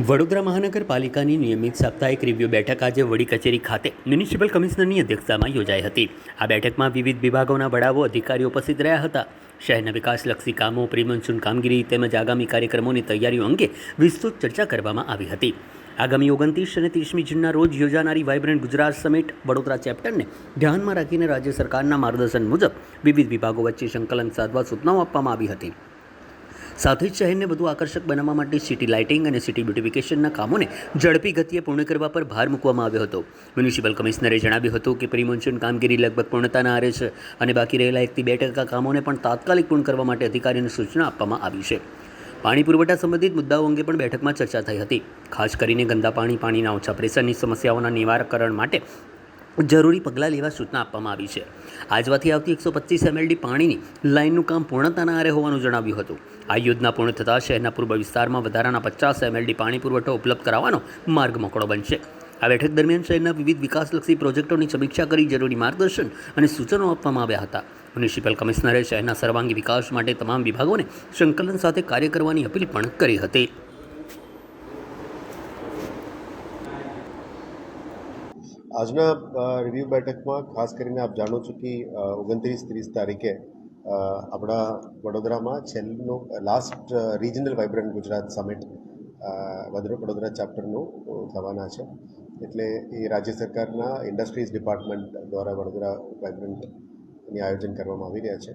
વડોદરા મહાનગરપાલિકાની નિયમિત સાપ્તાહિક રિવ્યુ બેઠક આજે વડી કચેરી ખાતે મ્યુનિસિપલ કમિશનરની અધ્યક્ષતામાં યોજાઈ હતી. આ બેઠકમાં વિવિધ વિભાગોના વડાઓ અધિકારીઓ ઉપસ્થિત રહ્યા હતા. શહેરના વિકાસલક્ષી કામો, પ્રી મોન્સૂન કામગીરી તેમજ આગામી કાર્યક્રમોની તૈયારીઓ અંગે વિસ્તૃત ચર્ચા કરવામાં આવી હતી. આગામી 29 અને 30મી જૂનના રોજ યોજાનારી વાઇબ્રન્ટ ગુજરાત સમિટ વડોદરા ચેપ્ટરને ધ્યાનમાં રાખીને રાજ્ય સરકારના માર્ગદર્શન મુજબ વિવિધ વિભાગો વચ્ચે સંકલન સાધવા સૂચનાઓ આપવામાં આવી હતી. સાથે જ શહેરને વધુ આકર્ષક બનાવવા માટે સિટી લાઇટિંગ અને સિટી બ્યુટિફિકેશનના કામોને ઝડપી ગતિએ પૂર્ણ કરવા પર ભાર મૂકવામાં આવ્યો હતો. મ્યુનિસિપલ કમિશનરે જણાવ્યું હતું કે પ્રી મોન્સૂન કામગીરી લગભગ પૂર્ણતાના આરે છે અને બાકી રહેલા 1-2% કામોને પણ તાત્કાલિક પૂર્ણ કરવા માટે અધિકારીઓને સૂચના આપવામાં આવી છે. પાણી પુરવઠા સંબંધિત મુદ્દાઓ અંગે પણ બેઠકમાં ચર્ચા થઈ હતી. ખાસ કરીને ગંદા પાણીના ઓછા પ્રેશરની સમસ્યાઓના નિવારણ માટે જરૂરી પગલાં લેવા સૂચના આપવામાં આવી છે. આજવાથી આવતી 125 MLD પાણીની લાઇનનું કામ પૂર્ણતાના આરે હોવાનું જણાવ્યું હતું. આ યોજના પૂર્ણ થતાં શહેરના પૂર્વ વિસ્તારમાં વધારાના 50 MLD પાણી પુરવઠો ઉપલબ્ધ કરાવવાનો માર્ગ મોકળો બનશે. આ બેઠક દરમિયાન શહેરના વિવિધ વિકાસલક્ષી પ્રોજેક્ટોની સમીક્ષા કરી જરૂરી માર્ગદર્શન અને સૂચનો આપવામાં આવ્યા હતા. મ્યુનિસિપલ કમિશનરે શહેરના સર્વાંગી વિકાસ માટે તમામ વિભાગોને સંકલન સાથે કાર્ય કરવાની અપીલ પણ કરી હતી. આજના રિવ્યૂ બેઠકમાં ખાસ કરીને આપ જાણો છો કે 29-30 તારીખે આપણા વડોદરામાં છેલ્લું last regional vibrant Gujarat summit Vadodara ચેપ્ટરનું થવાના છે. એટલે એ રાજ્ય સરકારના ઇન્ડસ્ટ્રીઝ ડિપાર્ટમેન્ટ દ્વારા વડોદરા વાઇબ્રન્ટની આયોજન કરવામાં આવી રહ્યા છે.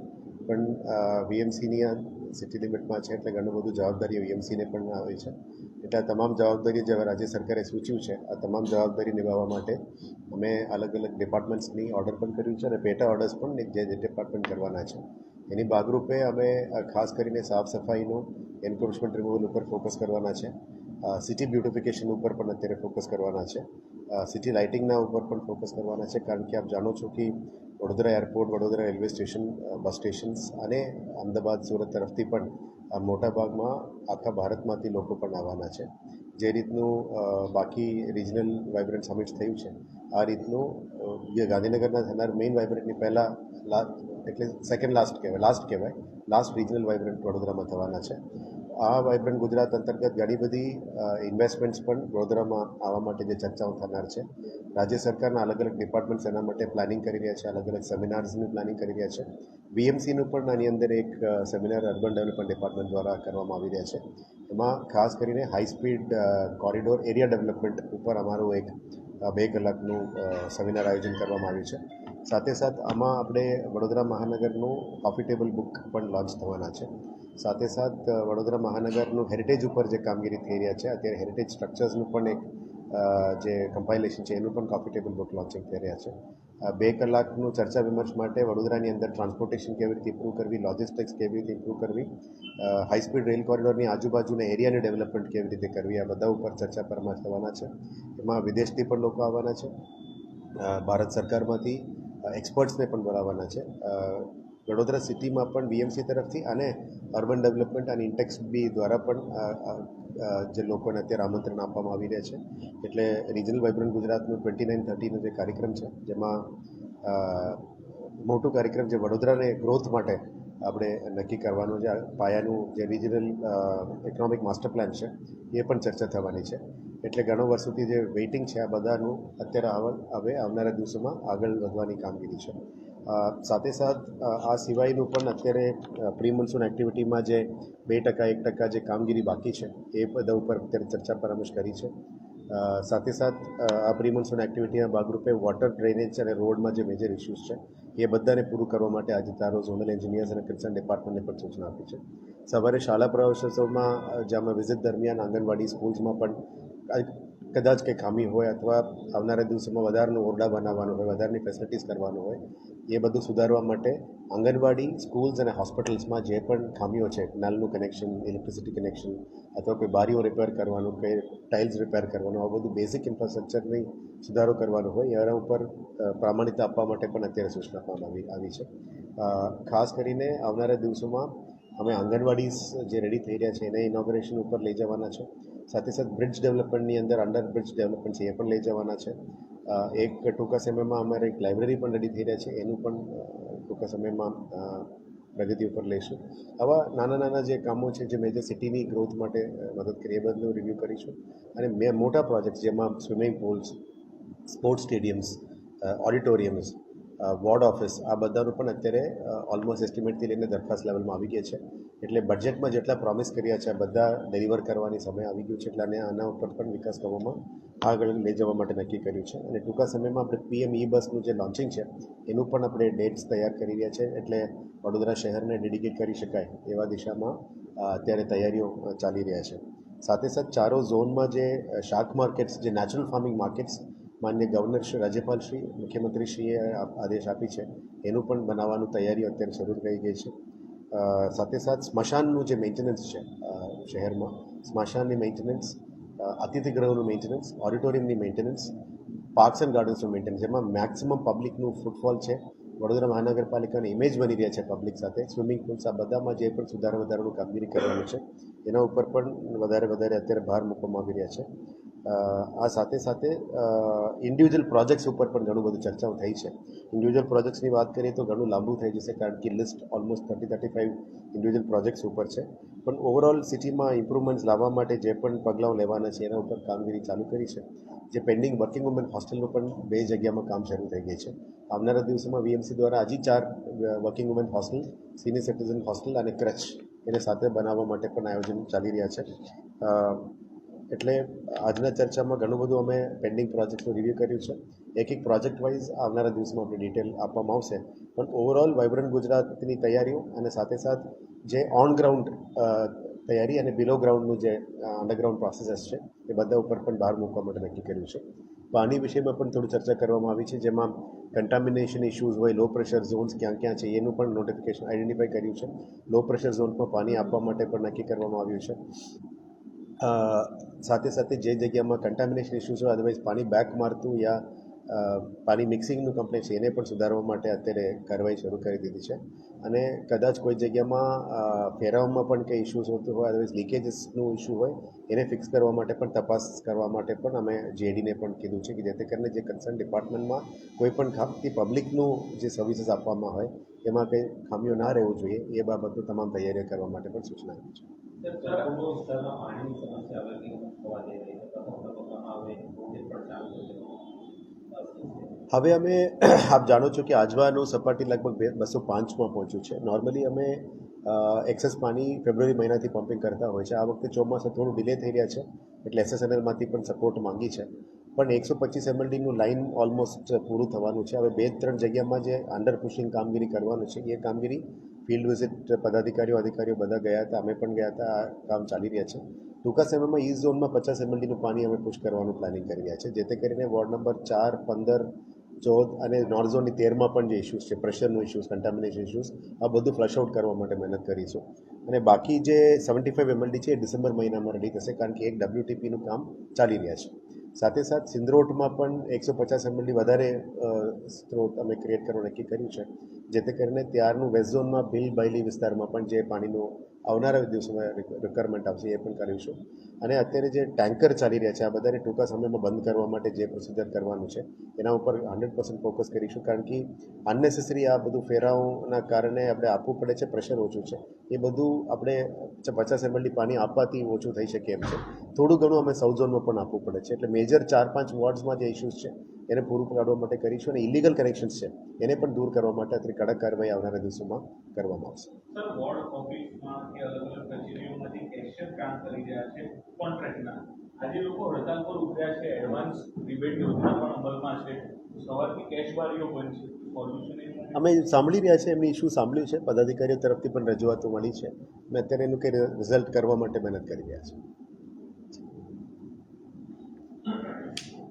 પણ વીએમસીની આ સિટી લિમિટમાં છે એટલે ઘણું બધું જવાબદારી વીએમસીને પણ આવે છે. એટલે આ તમામ જવાબદારી જે રાજ્ય સરકારે સૂચ્યું છે આ તમામ જવાબદારી નિભાવવા માટે અમે અલગ અલગ ડિપાર્ટમેન્ટ્સની ઓર્ડર પણ કર્યું છે અને પેટા ઓર્ડર્સ પણ જે ડિપાર્ટમેન્ટ કરવાના છે. એની ભાગરૂપે અમે ખાસ કરીને સાફ સફાઈનું એન્ક્રોચમેન્ટ રિમૂવલ ઉપર ફોકસ કરવાના છે. સિટી બ્યુટિફિકેશન ઉપર પણ અત્યારે ફોકસ કરવાના છે. સિટી લાઇટિંગના ઉપર પણ ફોકસ કરવાના છે. કારણ કે આપ જાણો છો કે Vadodara airport, Vadodara railway station, bus stations અને અમદાવાદ, સુરત તરફથી પણ મોટા ભાગમાં આખા ભારતમાંથી લોકો પણ આવવાના છે. જે રીતનું બાકી રિજનલ વાઇબ્રન્ટ સમિટ થયું છે આ રીતનું જે ગાંધીનગરના થનાર મેઇન વાઇબ્રન્ટની પહેલાં એટલે સેકન્ડ લાસ્ટ કહેવાય લાસ્ટ રિજનલ વાઇબ્રન્ટ વડોદરામાં થવાના છે. આ વાઇબ્રન્ટ ગુજરાત અંતર્ગત ઘણી બધી ઇન્વેસ્ટમેન્ટ્સ પણ વડોદરામાં આવવા માટે જે ચર્ચાઓ થનાર છે. રાજ્ય સરકારના અલગ અલગ ડિપાર્ટમેન્ટ્સ એના માટે પ્લાનિંગ કરી રહ્યા છે. અલગ અલગ સેમિનાર્સનું પ્લાનિંગ કરી રહ્યા છે. વીએમસીનું પણ આની અંદર એક સેમિનાર અર્બન ડેવલપમેન્ટ ડિપાર્ટમેન્ટ દ્વારા કરવામાં આવી રહ્યા છે. એમાં ખાસ કરીને high speed corridor area development ઉપર અમારું એક 2 કલાકનું સેમિનાર આયોજન કરવામાં આવ્યું છે. સાથે આમાં આપણે વડોદરા મહાનગરનું કોફી ટેબલ બુક પણ લોન્ચ થવાના છે. સાથે વડોદરા મહાનગરનું હેરિટેજ ઉપર જે કામગીરી થઈ રહ્યા છે અત્યારે હેરિટેજ સ્ટ્રક્ચર્સનું પણ એક જે કમ્પાઇલેશન છે એનું પણ કોફી ટેબલ બુક લોન્ચિંગ થઈ રહ્યા છે. 2 કલાકનું ચર્ચા વિમર્શ માટે વડોદરાની અંદર ટ્રાન્સપોર્ટેશન કેવી રીતે ઇમ્પ્રૂવ કરવી, લોજિસ્ટિક્સ કેવી રીતે ઇમ્પ્રૂવ કરવી, હાઈ સ્પીડ રેલ કોરિડોરની આજુબાજુના એરિયાની ડેવલપમેન્ટ કેવી રીતે કરવી, આ બધા ઉપર ચર્ચા પરામર્શ થવાના છે. એમાં વિદેશથી પણ લોકો આવવાના છે. ભારત સરકારમાંથી એક્સપર્ટ્સને પણ બોલાવવાના છે. વડોદરા સિટીમાં પણ વીએમસી તરફથી અને અર્બન ડેવલપમેન્ટ અને ઇન્ટેક્સ બી દ્વારા પણ જે લોકોને અત્યારે આમંત્રણ આપવામાં આવી રહ્યા છે. એટલે રિજનલ વાઇબ્રન્ટ ગુજરાતનું 29-30નો જે કાર્યક્રમ છે જેમાં મોટું કાર્યક્રમ જે વડોદરાને ગ્રોથ માટે આપણે નક્કી કરવાનું છે. પાયાનું જે રિજનલ ઇકોનોમિક માસ્ટર પ્લાન છે એ પણ ચર્ચા થવાની છે. એટલે ઘણો વર્ષોથી જે વેઇટિંગ છે આ બધાનું અત્યારે હવે આવનારા દિવસોમાં આગળ વધવાની કામગીરી છે. સાથે આ સિવાયનું પણ અત્યારે પ્રી મોન્સૂન એક્ટિવિટીમાં જે 2%, 1% જે કામગીરી બાકી છે એ બધા ઉપર અત્યારે ચર્ચા પરામર્શ કરી છે. સાથે આ પ્રી મોન્સૂન એક્ટિવિટીના ભાગરૂપે વોટર ડ્રેનેજ અને રોડમાં જે મેજર ઇસ્યુઝ છે એ બધાને પૂરું કરવા માટે આજે ઝોનલ એન્જિનિયર્સ અને કન્સર્ન ડિપાર્ટમેન્ટને પણ સૂચના આપી છે. સવારે શાળા પ્રવેશોત્સવમાં જેમાં વિઝિટ દરમિયાન આંગણવાડી સ્કૂલ્સમાં પણ કદાચ કંઈ ખામી હોય અથવા આવનારા દિવસોમાં વધારાનું ઓરડા બનાવવાનું હોય, વધારાની ફેસિલિટીઝ કરવાનું હોય એ બધું સુધારવા માટે આંગણવાડી, સ્કૂલ્સ અને હોસ્પિટલ્સમાં જે પણ ખામીઓ છે, નલનું કનેક્શન, ઇલેક્ટ્રિસિટી કનેક્શન અથવા કોઈ બારીઓ રિપેર કરવાનું, કોઈ ટાઇલ્સ રિપેર કરવાનું, આ બધું બેઝિક ઇન્ફ્રાસ્ટ્રક્ચરની સુધારો કરવાનો હોય એના ઉપર પ્રામાણિકતા આપવા માટે પણ અત્યારે સૂચના આપવામાં આવી છે. ખાસ કરીને આવનારા દિવસોમાં અમે આંગણવાડીઝ જે રેડી થઈ રહ્યા છે એને ઇનોગ્રેશન ઉપર લઈ જવાના છે. સાથે બ્રિજ ડેવલપમેન્ટની અંદર અંડર બ્રિજ ડેવલપમેન્ટ છે એ પણ લઈ જવાના છે. ટૂંકા સમયમાં અમારે એક લાઇબ્રેરી પણ રેડી થઈ રહ્યા છે એનું પણ ટૂંકા સમયમાં પ્રગતિ ઉપર લઈશું. આવા નાના નાના જે કામો છે જે મેજર સિટીની ગ્રોથ માટે મદદ કરી એ બદલનું રિવ્યૂ કરીશું. અને મોટા પ્રોજેક્ટ્સ જેમાં swimming pools, sports stadiums, auditoriums, ward office, આ બધાનું પણ અત્યારે ઓલમોસ્ટ એસ્ટિમેટથી લઈને દરખાસ્ત લેવલમાં આવી ગયા છે. એટલે બજેટમાં જેટલા પ્રોમિસ કર્યા છે આ બધા ડિલિવર કરવાની સમય આવી ગયું છે. એટલે આના ઉપર પણ વિકાસ કરવામાં આગળ લઈ જવા માટે નક્કી કર્યું છે. અને ટૂંકા સમયમાં આપણે PM E-બસનું જે લોન્ચિંગ છે એનું પણ આપણે ડેટ્સ તૈયાર કરી રહ્યા છે. એટલે વડોદરા શહેરને ડેડિકેટ કરી શકાય એવા દિશામાં અત્યારે તૈયારીઓ ચાલી રહ્યા છે. સાથે સાથે ચારો ઝોનમાં જે શાક માર્કેટ્સ, જે નેચરલ ફાર્મિંગ માર્કેટ્સ માન્ય ગવર્નર શ્રી, રાજ્યપાલશ્રી, મુખ્યમંત્રીશ્રીએ આદેશ આપી છે એનું પણ બનાવવાનું તૈયારીઓ અત્યારે શરૂ થઈ ગઈ છે. સાથે સાથ સ્મશાનનું જે મેન્ટેનન્સ છે શહેરમાં, સ્મશાનની મેન્ટેનન્સ, અતિથિગૃહોનું મેન્ટેનન્સ, ઓડિટોરિયમની મેન્ટેનન્સ, પાર્ક્સ એન્ડ ગાર્ડન્સનું મેન્ટેનન્સ, જેમાં મેક્સિમમ પબ્લિકનું ફૂટફોલ છે. વડોદરા મહાનગરપાલિકાની ઇમેજ બની રહ્યા છે પબ્લિક સાથે. સ્વિમિંગ પૂલ્સ, આ બધામાં જે પણ વધારાનું કામગીરી કરવાનું છે એના ઉપર પણ વધારે અત્યારે ભાર મૂકવામાં આવી રહ્યા છે. આ સાથે સાથે ઇન્ડિવિજ્યુઅલ પ્રોજેક્ટ્સ ઉપર પણ ઘણું બધું ચર્ચાઓ થઈ છે. ઇન્ડિવિજ્યુઅલ પ્રોજેક્ટ્સની વાત કરીએ તો ઘણું લાંબુ થઈ જશે, કારણ કે લિસ્ટ ઓલમોસ્ટ 30-35 ઇન્ડિવિજ્યુઅલ પ્રોજેક્ટ્સ ઉપર છે. પણ ઓવરઓલ સિટીમાં ઇમ્પ્રુવમેન્ટ્સ લાવવા માટે જે પણ પગલાઓ લેવાના છે એના ઉપર કામગીરી ચાલુ કરી છે. જે પેન્ડિંગ વર્કિંગ વુમન હોસ્ટેલનું પણ 2 જગ્યામાં કામ શરૂ થઈ ગઈ છે. આવનારા દિવસોમાં VMC દ્વારા હજી 4 working woman hostel, senior citizen hostel અને ક્રચ એને સાથે બનાવવા માટે પણ આયોજન ચાલી રહ્યા છે. એટલે આજના ચર્ચામાં ઘણું બધું અમે પેન્ડિંગ પ્રોજેક્ટનું રિવ્યૂ કર્યું છે. એક પ્રોજેક્ટ વાઇઝ આવનારા દિવસમાં આપણે ડિટેલ આપવામાં આવશે. પણ ઓવરઓલ વાઇબ્રન્ટ ગુજરાતની તૈયારીઓ અને સાથે સાથ જે ઓન ગ્રાઉન્ડ તૈયારી અને બિલો ગ્રાઉન્ડનું જે અંડરગ્રાઉન્ડ પ્રોસેસીસ છે એ બધા ઉપર પણ ભાર મૂકવા માટે નક્કી કર્યું છે. પાણી વિષયમાં પણ થોડી ચર્ચા કરવામાં આવી છે, જેમાં કન્ટામિનેશન ઇશ્યુઝ હોય, લો પ્રેશર ઝોન્સ ક્યાં ક્યાં છે એનું પણ નોટિફિકેશન આઈડેન્ટિફાઈ કર્યું છે. લો પ્રેશર ઝોન્સમાં પાણી આપવા માટે પણ નક્કી કરવામાં આવ્યું છે. સાથે સાથે જે જગ્યામાં કન્ટામિનેશન ઇશ્યુઝ હોય, અદરવાઇઝ પાણી બેક મારતું યા પાણી મિક્સિંગનું કમ્પ્લેન છે એને પણ સુધારવા માટે અત્યારે કાર્યવાહી શરૂ કરી દીધી છે. અને કદાચ કોઈ જગ્યામાં ફેરવવામાં પણ કંઈ ઇશ્યુઝ હોતું હોય, અદરવાઇઝ લીકેજીસનું ઇશ્યુ હોય એને ફિક્સ કરવા માટે પણ તપાસ કરવા માટે પણ અમે JDને પણ કીધું છે કે જેથી કરીને જે કન્સર્ન ડિપાર્ટમેન્ટમાં કોઈ પણ ખામથી પબ્લિકનું જે સર્વિસીસ આપવામાં હોય એમાં કંઈ ખામીઓ ના રહેવું જોઈએ એ બાબતનું તમામ તૈયારીઓ કરવા માટે પણ સૂચના આપી છે. હવે અમે આપ જાણો છો કે આજવાનું સપાટી લગભગ 205માં પહોંચ્યું છે. નોર્મલી અમે એક્સેસ પાણી ફેબ્રુઆરી મહિનાથી પમ્પિંગ કરતા હોય છે. આ વખતે ચોમાસા થોડું ડિલે થઈ રહ્યા છે એટલે SSNLમાંથી પણ સપોર્ટ માંગી છે. પણ 125 MLDનું લાઇન ઓલમોસ્ટ પૂરું થવાનું છે. હવે 2-3 જગ્યામાં જે અંડર પુશિંગ કામગીરી કરવાનું છે એ કામગીરી ફિલ્ડ વિઝિટ અધિકારીઓ બધા ગયા હતા, અમે પણ ગયા હતા. આ કામ ચાલી રહ્યા છે. ટૂંકા સમયમાં ઈસ્ટ ઝોનમાં 50 MLDનું પાણી અમે પુશ કરવાનું પ્લાનિંગ કરી રહ્યા છે, જેથી કરીને વોર્ડ નંબર 4, 15, 14 અને નોર્થ ઝોનની 13માં પણ જે ઇશ્યુઝ છે, પ્રેશરનું ઇશ્યુઝ, કન્ટામિનેશન ઇશ્યુઝ, આ બધું ફ્લશ આઉટ કરવા માટે મહેનત કરીશું. અને બાકી જે 75 MLD છે એ ડિસેમ્બર મહિનામાં રેડી થશે, કારણ કે એક WTPનું કામ ચાલી રહ્યા છે. સાથે સાથ સિંદરોટમાં પણ 150 MLD વધારે સ્ત્રોત અમે ક્રિએટ કરવાનું નક્કી કર્યું છે, જેથી કરીને ત્યારનું વેસ્ટ ઝોનમાં ભીલ બાયલી વિસ્તારમાં પણ જે પાણીનું આવનારા દિવસોમાં રિક્વાયરમેન્ટ આવશે એ પણ કરીશું. અને અત્યારે જે ટેન્કર ચાલી રહ્યા છે આ બધાને ટૂંકા સમયમાં બંધ કરવા માટે જે પ્રોસિજર કરવાનું છે એના ઉપર 100% ફોકસ કરીશું, કારણ કે અનનેસેસરી આ બધું ફેરાઓના કારણે આપણે આપવું પડે છે, પ્રેશર ઓછું છે. એ બધું આપણે 50 MLD પાણી આપવાથી ઓછું થઈ શકે એમ છે. થોડું ઘણું અમે સાઉથ ઝોનમાં પણ આપવું પડે છે. એટલે મેજર 4-5 વોર્ડ્સમાં જે ઇશ્યુઝ છે એને પૂરું પાડવા માટે કરીશું. અને ઇલીગલ કનેક્શન્સ છે એને પણ દૂર કરવા માટે અત્યારે કડક કાર્યવાહી આવનારા દિવસોમાં કરવામાં આવશે. સર, વોર્ડ ઓફિસમાં કે અલગ અલગ કચેરીઓમાંથી કેશિયર કામ કરી રહ્યા છે કોન્ટ્રાક્ટના. આજે લોકો હડતાલ પર ઉતર્યા છે, એડવાન્સ રિબેટ યોજના પણ અમલમાં છે, સવારથી કેશ બારીઓ બંધ છે. સોલ્યુશન અમે સાંભળી રહ્યા છે, એમની ઇશ્યુ સાંભળ્યું છે, પદાધિકારીઓ તરફથી પણ રજૂઆતો મળી છે. અમે અત્યારે એનું કંઈ રિઝલ્ટ કરવા માટે મહેનત કરી રહ્યા છીએ.